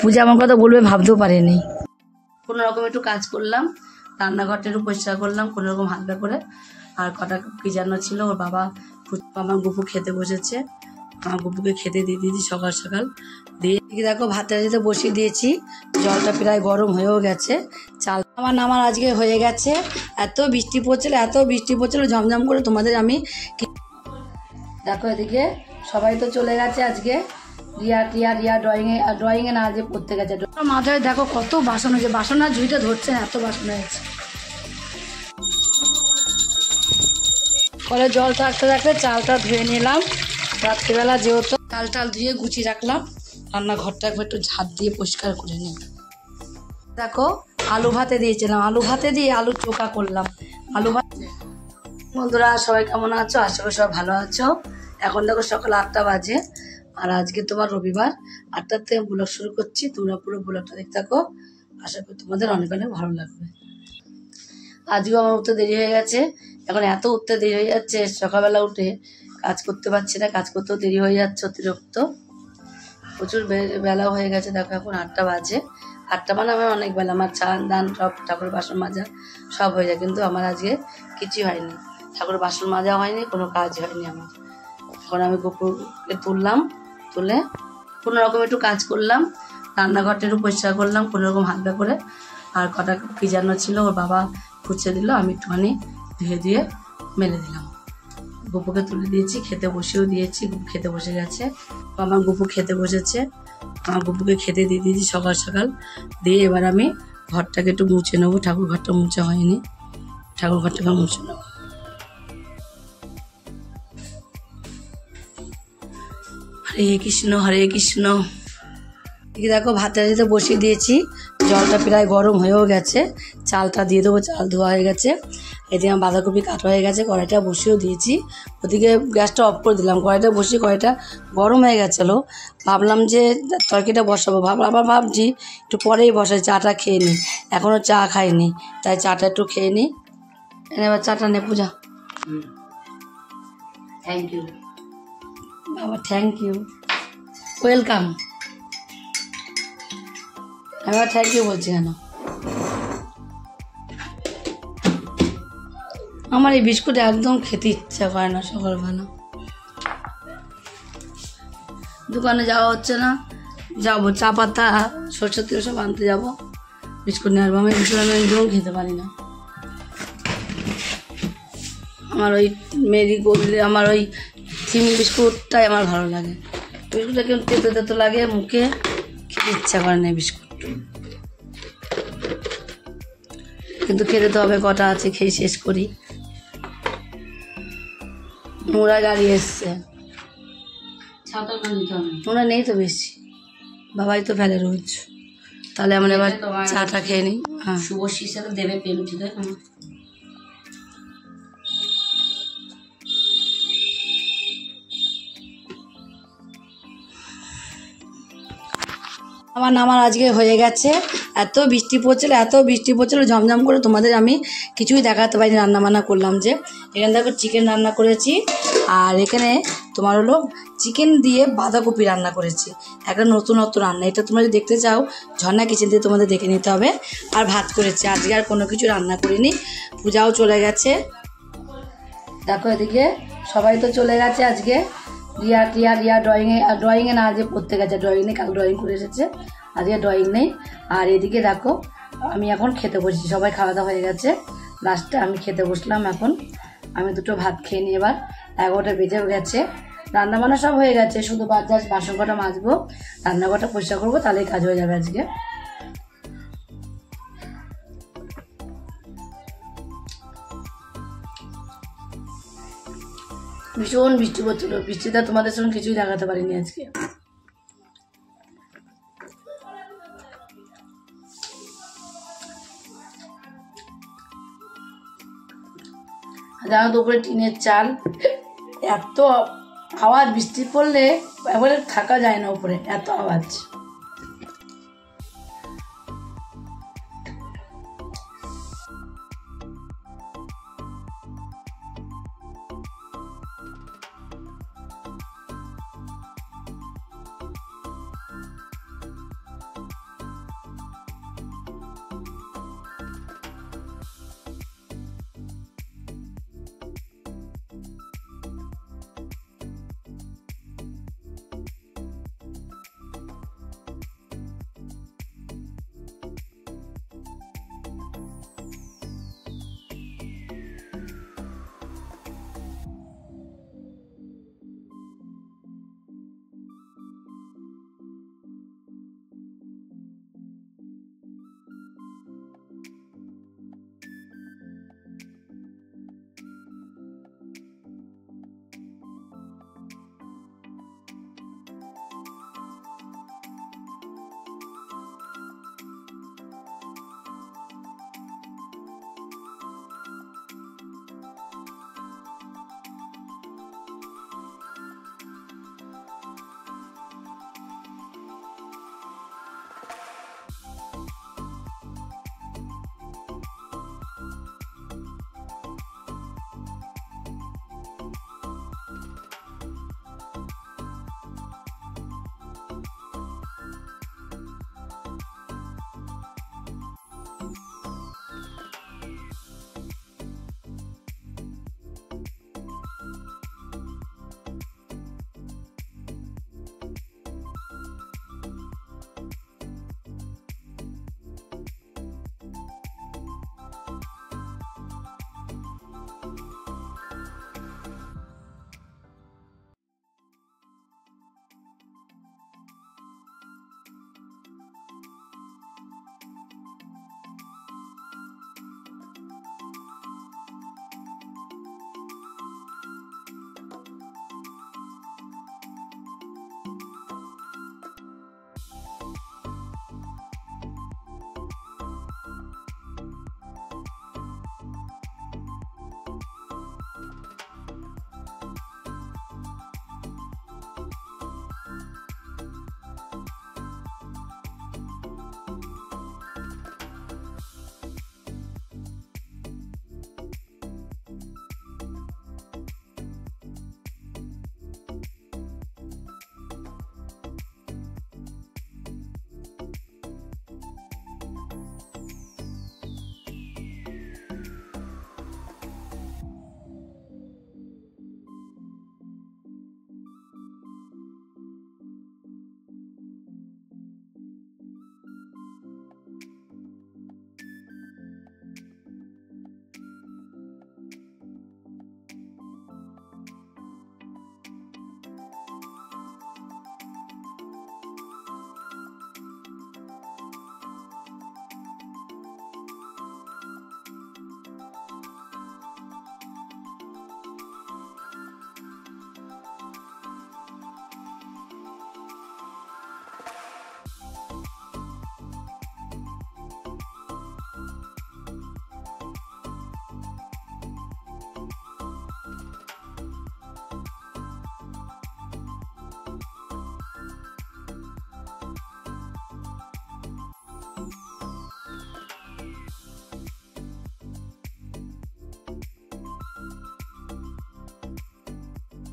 পূজা আমার কথা বলবে ভাবতেও পারিনি। কোনো রকম একটু কাজ করলাম, রান্নাঘরটা একটু পরিষ্কার করলাম কোনো রকম হালকা করে। আর কটা কি যেন ছিল, ওর বাবা আমার গুপু খেতে বসেছে, আমার গুপুকে খেতে দিয়ে দিয়েছি সকাল সকাল দিয়ে। দেখো ভাতটা যেতে বসিয়ে দিয়েছি, জলটা প্রায় গরম হয়েও গেছে। চাল নামার আজকে হয়ে গেছে। এত বৃষ্টি পড়ছিল ঝমঝম করে। তোমাদের আমি দেখো এদিকে সবাই তো চলে গেছে আজকে, রিয়া ড্রয়িংয়ে না আজকে পড়তে গেছে। মাথায় দেখো কত বাসন হয়েছে, বাসন আর ঝুঁইটা ধরছে না, এত বাসন হয়েছে। পরে জল থাকতে থাকতে চালটা ধুয়ে নিলাম। রাত্রিবেলা যেহেতু চাল ধুয়ে গুছিয়ে রাখলাম, রান্নাঘরটা একটু ঝাঁট দিয়ে পরিষ্কার করে নিই। দেখো আলু ভাতে দিয়েছিলাম, আলু ভাতে দিয়ে আলু চোখা করলাম। আলু ভাত। বন্ধুরা সবাই কেমন আছো? আশা করি সবাই ভালো আছো। এখন দেখো সকাল 8টা বাজে, আর আজকে তোমার রবিবার। 8টার থেকে ব্লগ শুরু করছি, তোমরা পুরো ব্লগটা দেখতে থাকো। আশা করি তোমাদের অনেক অনেক ভালো লাগবে। আজকেও আমার উঠতে দেরি হয়ে গেছে। এখন এত উঠতে দেরি হয়ে যাচ্ছে, সকালবেলা উঠে কাজ করতে পারছি না, কাজ করতেও দেরি হয়ে যাচ্ছে অতিরিক্ত। প্রচুর বেলা হয়ে গেছে। দেখো এখন 8টা বাজে। 8টা মানে আমার অনেক বেলা, আমার চান দান সব ঠাকুরের বাসন মাজা সব হয়ে যায়, কিন্তু আমার আজকে কিছুই হয়নি। ঠাকুরের বাসন মাজা হয়নি, কোনো কাজ হয়নি আমার। এখন আমি কুকুরকে তুলে কোনো রকম একটু কাজ করলাম, রান্নাঘরটা একটু পরিষ্কার করলাম কোনো রকম হালকা করে। আর কটা কি যেন ছিল, ওর বাবা ফুচে দিল, আমি একটুখানি ধুয়ে মেলে দিলাম। গুপুকে তুলে দিয়েছি, খেতে বসেও দিয়েছি, গুপু খেতে বসে গেছে। আমার গুপু খেতে বসেছে, আমার গুপুকে খেতে দিয়ে দিয়েছি সকাল সকাল দিয়ে। এবার আমি ঘরটাকে একটু মুছে নেবো, ঠাকুর ঘরটা মুছা হয়নি, ঠাকুর ঘরটাকে মুছে নেবো। হরে কৃষ্ণ হরে কৃষ্ণ। দেখো ভাতটা যেতে বসিয়ে দিয়েছি, জলটা প্রায় গরম হয়েও গেছে। চালটা দিয়ে দেবো, চাল ধোয়া হয়ে গেছে। এদিকে আমার বাঁধাকপি কাটা হয়ে গেছে, কড়াইটা বসিয়েও দিয়েছি। ওদিকে গ্যাসটা অফ করে দিলাম, কড়াইটা বসিয়ে কড়াইটা গরম হয়ে গেছিলো। ভাবলাম যে তরকারিটা বসাবো, আবার ভাবছি একটু পরেই বসাই, চাটা খেয়ে নিই। এখনও চা খাইনি, তাই চাটা একটু খেয়ে নিই। এবার চাটা নে পূজা। থ্যাংক ইউ বাবা, থ্যাংক ইউ, ওয়েলকাম। এবার থ্যাংক ইউ বলছি কেন? আমার এই বিস্কুট একদম খেতে ইচ্ছা করে না সকালবেলা। দোকানে যাওয়া হচ্ছে না, যাবো চা পাতা সরষের তেল সব আনতে যাবো, বিস্কুট নিয়ে আসবো। আমি বিস্কুট আমি একদম খেতে পারি না। আমার ওই মেরিগোল্ড, আমার ওই চিনি বিস্কুটটাই আমার ভালো লাগে। বিস্কুটটা কেমন তেতো লাগে মুখে, খেতে ইচ্ছা করে না বিস্কুট। কিন্তু খেতে তো হবে, কটা আছে খেয়ে শেষ করি। নোংরা গাড়ি এসছে, নোংরা নেই তো বেশি, বাবাই তো ফেলে রোজ। তাহলে আমরা এবার চাটা খেয়ে নিই। হ্যাঁ, শুভশ্রীর সাথে দেবে পেলুছি। আমার নামার আজকে হয়ে গেছে। এত বৃষ্টি পড়ছিল ঝমঝম করে। তোমাদের আমি কিছুই দেখাতে পারিনি। রান্না করলাম যে এখানে দেখো চিকেন রান্না করেছি, আর এখানে তোমার হলো চিকেন দিয়ে বাঁধাকপি রান্না করেছি। একটা নতুনত্ব রান্না, এটা তোমরা যদি দেখতে চাও ঝর্ণা কিচেন দিয়ে তোমাদের দেখে নিতে হবে। আর ভাত করেছি, আজকে আর কোনো কিছু রান্না করিনি। পূজাও চলে গেছে। দেখো এদিকে সবাই তো চলে গেছে আজকে। রিয়া ড্রয়িংয়ে না আজকে পড়তে গেছে, ড্রয়িং নেই, কাল ড্রয়িং করে এসেছে, আজকে ড্রয়িং নেই। আর এদিকে দেখো আমি এখন খেতে বসেছি, সবাই খাওয়া দাওয়া হয়ে গেছে, লাস্টে আমি খেতে বসলাম। এখন আমি দুটো ভাত খেয়ে নিই। এবার 11টা বেজেও গেছে, রান্নাবান্না সব হয়ে গেছে, শুধু জাস্ট বাসন কটা মাজবো, রান্নাঘরটা পরিষ্কার করবো, তাহলেই কাজ হয়ে যাবে আজকে। ভীষণ বৃষ্টি পড়ছিল, বৃষ্টিটা তোমাদের সঙ্গে কিছুই দেখাতে পারিনি আজকে। জানো তো উপরে টিনের চাল, এত আওয়াজ, বৃষ্টি পড়লে একবারে থাকা যায় না, উপরে এত আওয়াজ।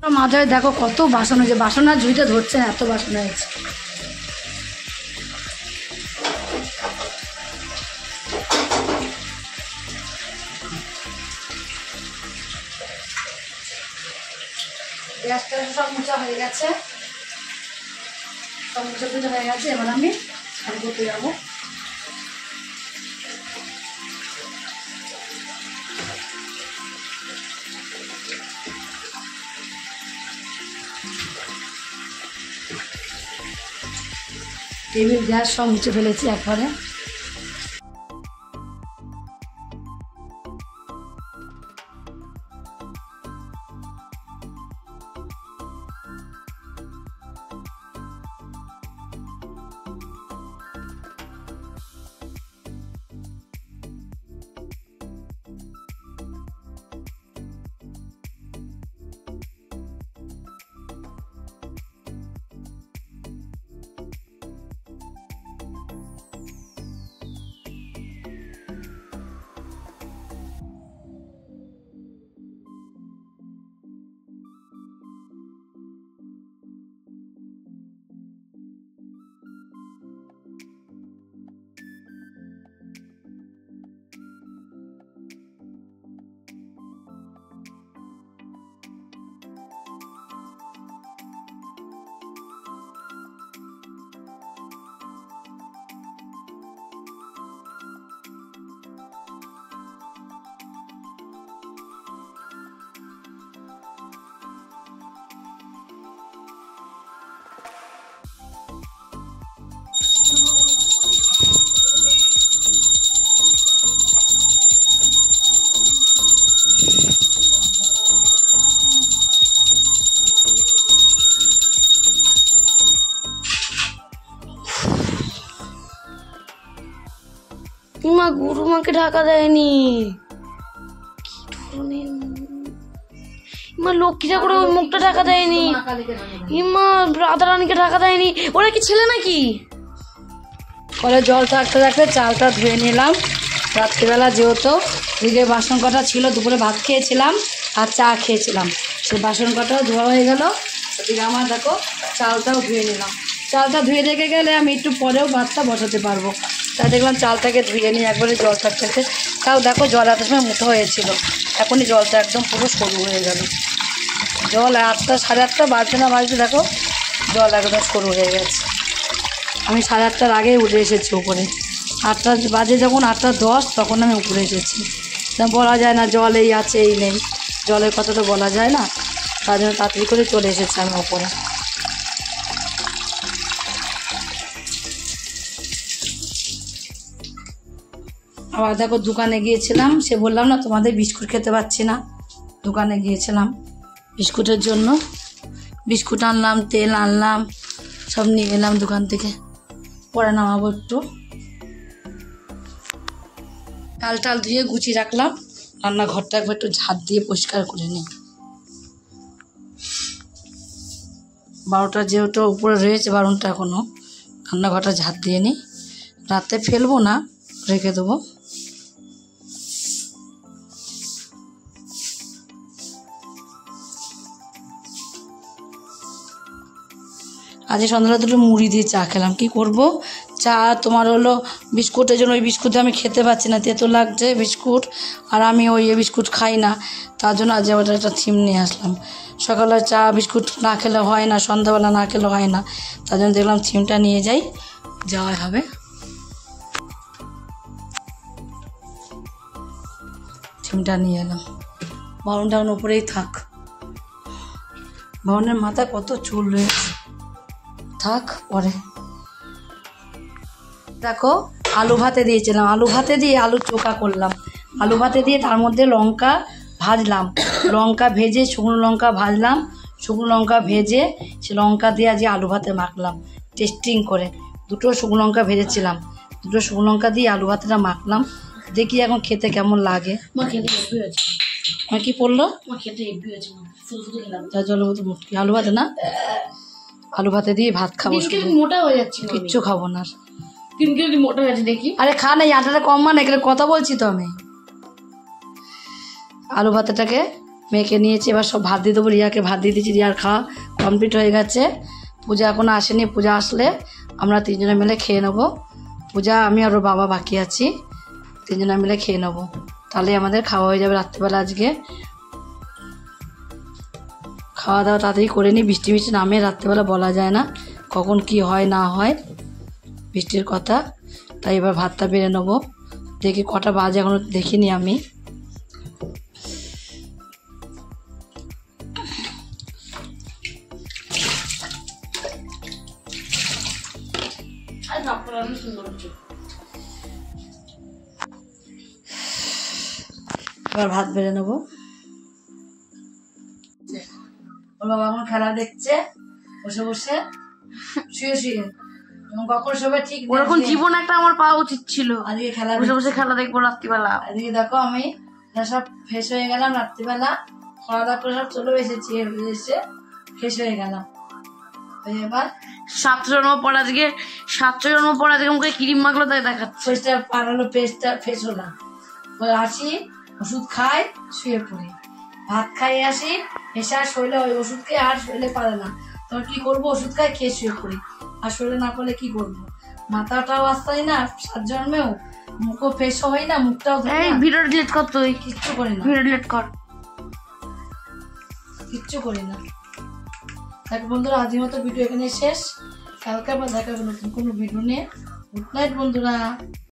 মাথায় দেখো কত বাসন হয়েছে, বাসন আর ঝুঁইতে ধরছে না, এত বাসন হয়েছে। গ্যাসটা সব মোছা হয়ে গেছে, সব মোছা টুচা হয়ে গেছে। এবার আমি স্নান করতে যাবো। টেবিল গ্যাস সব মুছে ফেলেছি একবারে। মা গুরু মাকে ঢাকা দেয়নি, মা লক্ষ্মী ঠাকুরের ওই মুখটা ঢাকা দেয়নি, মা রাধারানীকে ঢাকা দেয়নি। ওরা কি ছেলে নাকি? কলে জল থাকতে থাকতে চালটা ধুয়ে নিলাম। রাত্রিবেলা যেহেতু দিকে বাসন কটা ছিল, দুপুরে ভাত খেয়েছিলাম আর চা খেয়েছিলাম, সেই বাসন কটাও ধোয়া হয়ে গেল। ওদিকে আমার দেখো চালটাও ধুয়ে নিলাম। চালটা ধুয়ে রেখে গেলে আমি একটু পরেও ভাতটা বসাতে পারবো। তা দেখলাম চালটাকে ধুয়ে নিই একবারে জল থাকতে থাকতে। তাও দেখো জল এত সময় মুঠো হয়েছিল, এখনই জলটা একদম পুরো সরু হয়ে গেল। জল 8টা 8:30 বাজতে না বাজতে দেখো জল একদম সরু হয়ে গেছে। আমি 8:30টার আগেই উঠে এসেছি উপরে। 8টা বাজে যখন 8:10 তখন আমি উপরে এসেছি। বলা যায় না জল এই আছে এই নেই, জলের কথা তো বলা যায় না, তার জন্য তাড়াতাড়ি করে চলে এসেছি আমি উপরে। আবার দেখো দোকানে গিয়েছিলাম, সে বললাম না তোমাদের বিস্কুট খেতে পাচ্ছি না, দোকানে গিয়েছিলাম বিস্কুটের জন্য। বিস্কুট আনলাম, তেল আনলাম, সব নিয়ে এলাম দোকান থেকে। পরে নামাবো একটু। টাল ধুয়ে গুছিয়ে রাখলাম, রান্নাঘরটা একবার একটু ঝাড় দিয়ে পরিষ্কার করে নিই। 12টা যেহেতু উপরে রয়েছে, 12টা এখনও, রান্নাঘরটা ঝাড় দিয়ে নিই। রাতে ফেলবো না, রেখে দেবো। আজ সন্ধ্যাবেলা দুটো মুড়ি দিয়ে চা খেলাম। কি করব, চা তোমার হলো বিস্কুটের জন্য, ওই বিস্কুট আমি খেতে পাচ্ছি না, তেতো লাগছে বিস্কুট, আর আমি ওই বিস্কুট খাই না, তার জন্য আজ আবার একটা থিম নিয়ে আসলাম। সকালে চা বিস্কুট না খেলে হয় না, সন্ধ্যাবেলা না খেলে হয় না, তার জন্য দেখলাম থিমটা নিয়ে যাওয়া হবে। থিমটা নিয়ে এলাম। বাউনটা উপরেই থাক, বাউনের মাথায় কত চুল রয়েছে, থাক পরে। দেখো আলু ভাতে দিয়েছিলাম, আলু ভাতে দিয়ে আলু চোখা করলাম। আলু ভাতে দিয়ে তার মধ্যে লঙ্কা ভাজলাম, লঙ্কা ভেজে শুকনো লঙ্কা ভাজলাম, শুকনো লঙ্কা ভেজে সে লঙ্কা দিয়ে আজ আলু ভাতে মাখলাম টেস্টিং করে। 2টো শুকনো লঙ্কা ভেজেছিলাম, 2টো শুকনো লঙ্কা দিয়ে আলু ভাতেটা মাখলাম। দেখি এখন খেতে কেমন লাগে। আমার কি পড়লো, জলের মতো মুটকি। আলু ভাতে না, আলু ভাতে দিয়ে ভাত খাবো, মোটা হয়ে যাচ্ছে, কিচ্ছু খাবো না। মোটা হয়েছে দেখি। আরে খা না, আটাটা কম মানে, এখানে কথা বলছি তো আমি। আলু ভাতেটাকে মেয়েকে নিয়েছি, এবার সব ভাত দিয়ে দেবো। রিয়াকে ভাত দিয়ে দিয়েছি, রিয়ার খাওয়া কমপ্লিট হয়ে গেছে। পূজা এখনও আসেনি, পূজা আসলে আমরা তিনজনে মিলে খেয়ে নেবো। পূজা, আমি আর ওর বাবা বাকি আছি, তিনজনে মিলে খেয়ে নেবো, তাহলে আমাদের খাওয়া হয়ে যাবে রাত্রিবেলা। আজকে খাওয়া দাওয়া তাড়াতাড়ি করে নিই, বৃষ্টি বৃষ্টি নামে রাত্রিবেলা বলা যায় না কখন কি হয় না হয়, বৃষ্টির কথা। তাই এবার ভাতটা বেড়ে নেবো। দেখি কটা বাজে এখনো দেখিনি আমি। এবার ভাত বেড়ে নেবো। ওর বাবা এখন খেলা দেখছে বসে বসে, শুয়ে শুয়ে। কখন সবে ঠিক ওরকম জীবন একটা আমার পাওয়া উচিত ছিল, আজকে খেলা বসে বসে খেলা দেখবো রাত্রিবেলা। এদিকে দেখো আমি সব ফ্রেশ হয়ে গেলাম রাত্রিবেলা, খাওয়া দাওয়া করে সব চলে এসেছি, এসে ফ্রেশ হয়ে গেলাম। এবার 7 জন্ম পর আজকে 7 জন্ম পর আজকে মুখে ক্রিম মাখলো তাই দেখাচ্ছে। ফ্রেশটা পারালো, ফ্রেশ হলাম। আসি, ওষুধ খাই, শুয়ে পড়ি, ভাত খাই, আসি এসে আর শরীরে ওই ওষুধ খেয়ে আর শরীরে পারে না। তখন কি করবো, ওষুধ খাই, খেয়ে শুয়ে পড়ি, আর শরীরে না পড়লে কি করবো। মাথাটাও আসতাই না 7 জন্মেও, মুখও ফ্রেশও হয় না, মুখটাও ভিডিও ডিলিট কর, তুই কিচ্ছু করি না, ভিডিও ডিলিট কর, কিচ্ছু করি না। দেখ বন্ধুরা, আজকের মতো ভিডিও এখানে শেষ। কালকে আবার দেখা হবে নতুন কোনো ভিডিও নিয়ে। গুড নাইট বন্ধুরা।